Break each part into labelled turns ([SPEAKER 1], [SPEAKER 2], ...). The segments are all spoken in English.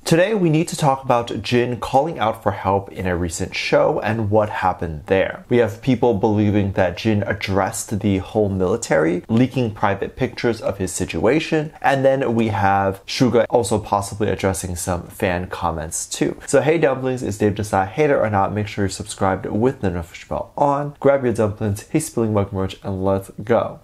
[SPEAKER 1] Today we need to talk about Jin calling out for help in a recent show and what happened there. We have people believing that Jin addressed the whole military, leaking private pictures of his situation, and then we have Suga also possibly addressing some fan comments too. So hey dumplings, it's Dave Desai. Hate it or not, make sure you're subscribed with the notification bell on. Grab your dumplings, hey spilling mug merch, and let's go.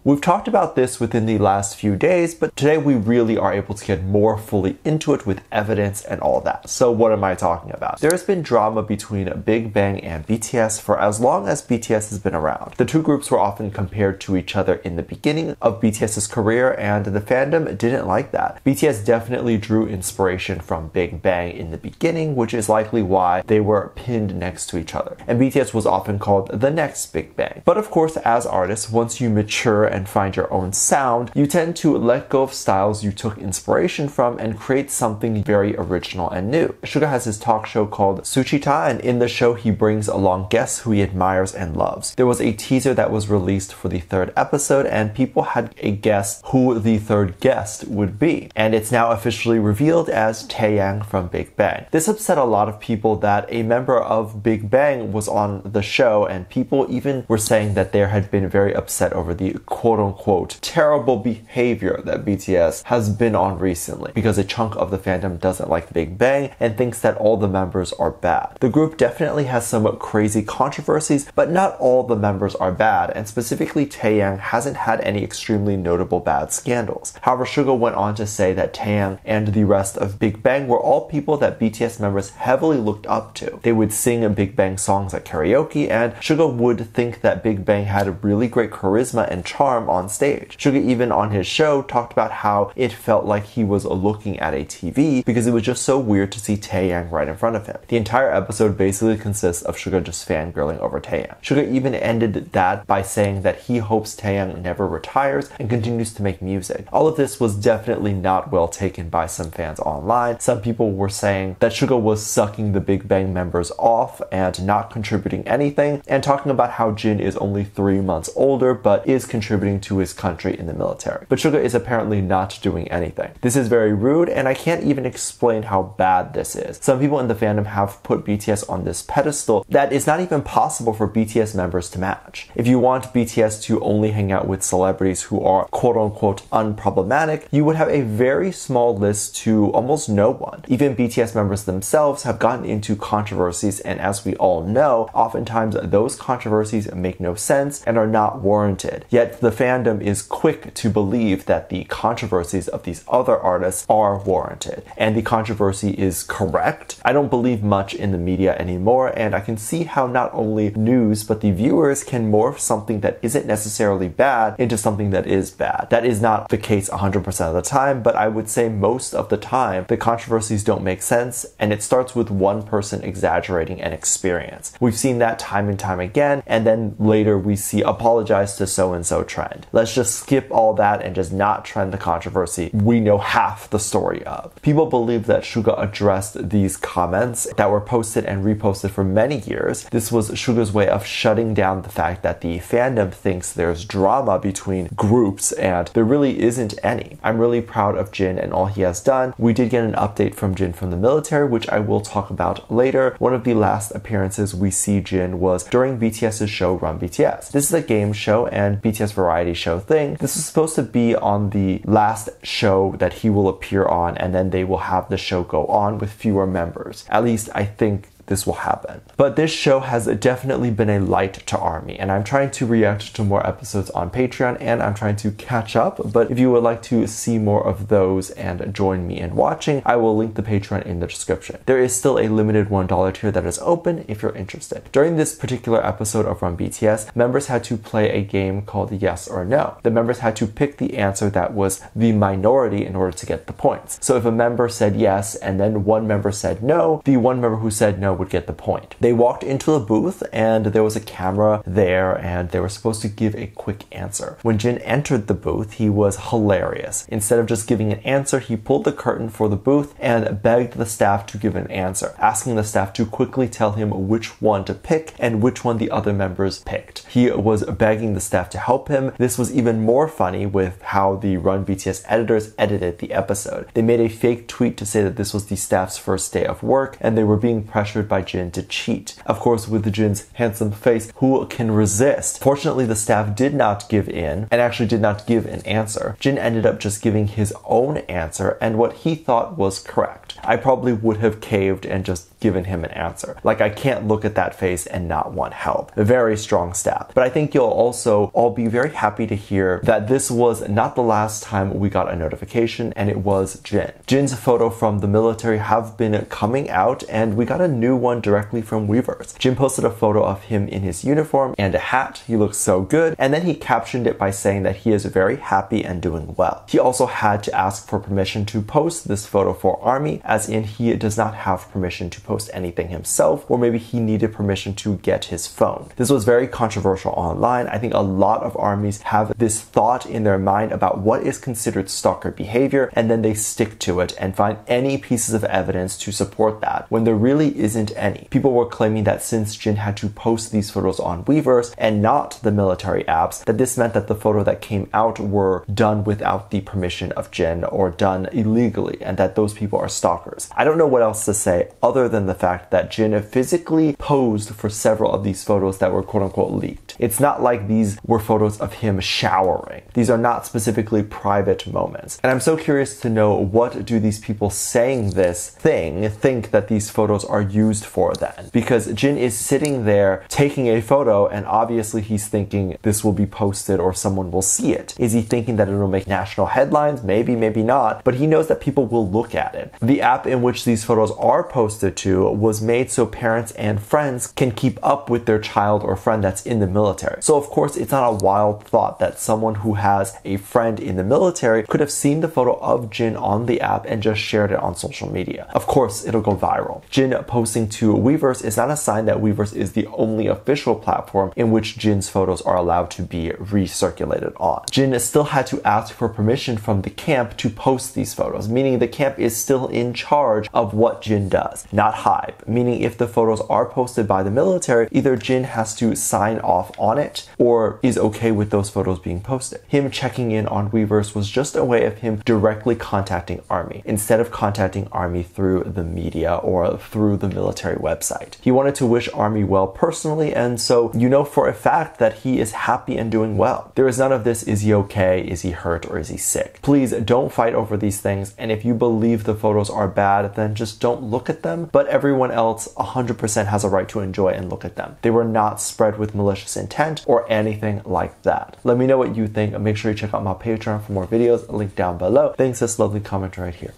[SPEAKER 1] We've talked about this within the last few days, but today we really are able to get more fully into it with evidence and all that. So what am I talking about? There's been drama between Big Bang and BTS for as long as BTS has been around. The two groups were often compared to each other in the beginning of BTS's career, and the fandom didn't like that. BTS definitely drew inspiration from Big Bang in the beginning, which is likely why they were pinned next to each other. And BTS was often called the next Big Bang. But of course, as artists, once you mature and find your own sound, you tend to let go of styles you took inspiration from and create something very original and new. Suga has his talk show called Suchita, and in the show he brings along guests who he admires and loves. There was a teaser that was released for the third episode, and people had a guess who the third guest would be. And it's now officially revealed as Taeyang from Big Bang. This upset a lot of people that a member of Big Bang was on the show, and people even were saying that they had been very upset over the quote-unquote terrible behavior that BTS has been on recently, because a chunk of the fandom doesn't like Big Bang and thinks that all the members are bad. The group definitely has some crazy controversies, but not all the members are bad, and specifically Taeyang hasn't had any extremely notable bad scandals. However, Suga went on to say that Taeyang and the rest of Big Bang were all people that BTS members heavily looked up to. They would sing Big Bang songs at karaoke, and Suga would think that Big Bang had really great charisma and charm on stage. Suga even on his show talked about how it felt like he was looking at a TV because it was just so weird to see Taeyang right in front of him. The entire episode basically consists of Suga just fangirling over Taeyang. Suga even ended that by saying that he hopes Taeyang never retires and continues to make music. All of this was definitely not well taken by some fans online. Some people were saying that Suga was sucking the Big Bang members off and not contributing anything, and talking about how Jin is only 3 months older but is contributing to his country in the military. But Suga is apparently not doing anything. This is very rude, and I can't even explain how bad this is. Some people in the fandom have put BTS on this pedestal that it's not even possible for BTS members to match. If you want BTS to only hang out with celebrities who are quote-unquote unproblematic, you would have a very small list to almost no one. Even BTS members themselves have gotten into controversies, and as we all know, oftentimes those controversies make no sense and are not warranted. Yet the fandom is quick to believe that the controversies of these other artists are warranted, and the controversy is correct. I don't believe much in the media anymore, and I can see how not only news but the viewers can morph something that isn't necessarily bad into something that is bad. That is not the case 100% of the time, but I would say most of the time the controversies don't make sense, and it starts with one person exaggerating an experience. We've seen that time and time again, and then later we see apologize to so-and-so trend. Let's just skip all that and just not trend the controversy we know half the story of. People believe that Suga addressed these comments that were posted and reposted for many years. This was Suga's way of shutting down the fact that the fandom thinks there's drama between groups, and there really isn't any. I'm really proud of Jin and all he has done. We did get an update from Jin from the military, which I will talk about later. One of the last appearances we see Jin was during BTS's show Run BTS. This is a game show and BTS variety show thing. This is supposed to be on the last show that he will appear on, and then they will have the show go on with fewer members. At least I think this will happen. But this show has definitely been a light to ARMY, and I'm trying to react to more episodes on Patreon, and I'm trying to catch up. But if you would like to see more of those and join me in watching, I will link the Patreon in the description. There is still a limited $1 tier that is open if you're interested. During this particular episode of Run BTS, members had to play a game called Yes or No. The members had to pick the answer that was the minority in order to get the points. So if a member said yes and then one member said no, the one member who said no would get the point. They walked into the booth and there was a camera there and they were supposed to give a quick answer. When Jin entered the booth, he was hilarious. Instead of just giving an answer, he pulled the curtain for the booth and begged the staff to give an answer, asking the staff to quickly tell him which one to pick and which one the other members picked. He was begging the staff to help him. This was even more funny with how the Run BTS editors edited the episode. They made a fake tweet to say that this was the staff's first day of work and they were being pressured by Jin to cheat. Of course, with Jin's handsome face, who can resist? Fortunately, the staff did not give in and actually did not give an answer. Jin ended up just giving his own answer and what he thought was correct. I probably would have caved and just given him an answer. Like, I can't look at that face and not want help. A very strong staff. But I think you'll also all be very happy to hear that this was not the last time we got a notification, and it was Jin. Jin's photo from the military have been coming out, and we got a new one directly from Weverse. Jin posted a photo of him in his uniform and a hat. He looks so good. And then he captioned it by saying that he is very happy and doing well. He also had to ask for permission to post this photo for ARMY, as in he does not have permission to post anything himself, or maybe he needed permission to get his phone. This was very controversial online. I think a lot of ARMYs have this thought in their mind about what is considered stalker behavior, and then they stick to it and find any pieces of evidence to support that, when there really isn't any. People were claiming that since Jin had to post these photos on Weverse and not the military apps, that this meant that the photo that came out were done without the permission of Jin or done illegally, and that those people are stalkers. I don't know what else to say other than the fact that Jin physically posed for several of these photos that were quote-unquote leaked. It's not like these were photos of him showering. These are not specifically private moments. And I'm so curious to know, what do these people saying this thing think that these photos are used for then? Because Jin is sitting there taking a photo and obviously he's thinking this will be posted or someone will see it. Is he thinking that it will make national headlines? Maybe, maybe not. But he knows that people will look at it. The app in which these photos are posted to was made so parents and friends can keep up with their child or friend that's in the military. So of course, it's not a wild thought that someone who has a friend in the military could have seen the photo of Jin on the app and just shared it on social media. Of course, it'll go viral. Jin posting to Weverse is not a sign that Weverse is the only official platform in which Jin's photos are allowed to be recirculated on. Jin still had to ask for permission from the camp to post these photos, meaning the camp is still in charge of what Jin does, not HYBE, meaning if the photos are posted by the military, either Jin has to sign off on it or is okay with those photos being posted. Him checking in on Weverse was just a way of him directly contacting ARMY, instead of contacting ARMY through the media or through the military website. He wanted to wish ARMY well personally, and so you know for a fact that he is happy and doing well. There is none of this, is he okay, is he hurt, or is he sick? Please don't fight over these things, and if you believe the photos are bad, then just don't look at them, but everyone else 100% has a right to enjoy and look at them. They were not spread with malicious intent or anything like that. Let me know what you think. Make sure you check out my Patreon for more videos, link down below. Thanks, this lovely comment right here.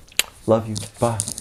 [SPEAKER 1] Love you. Bye.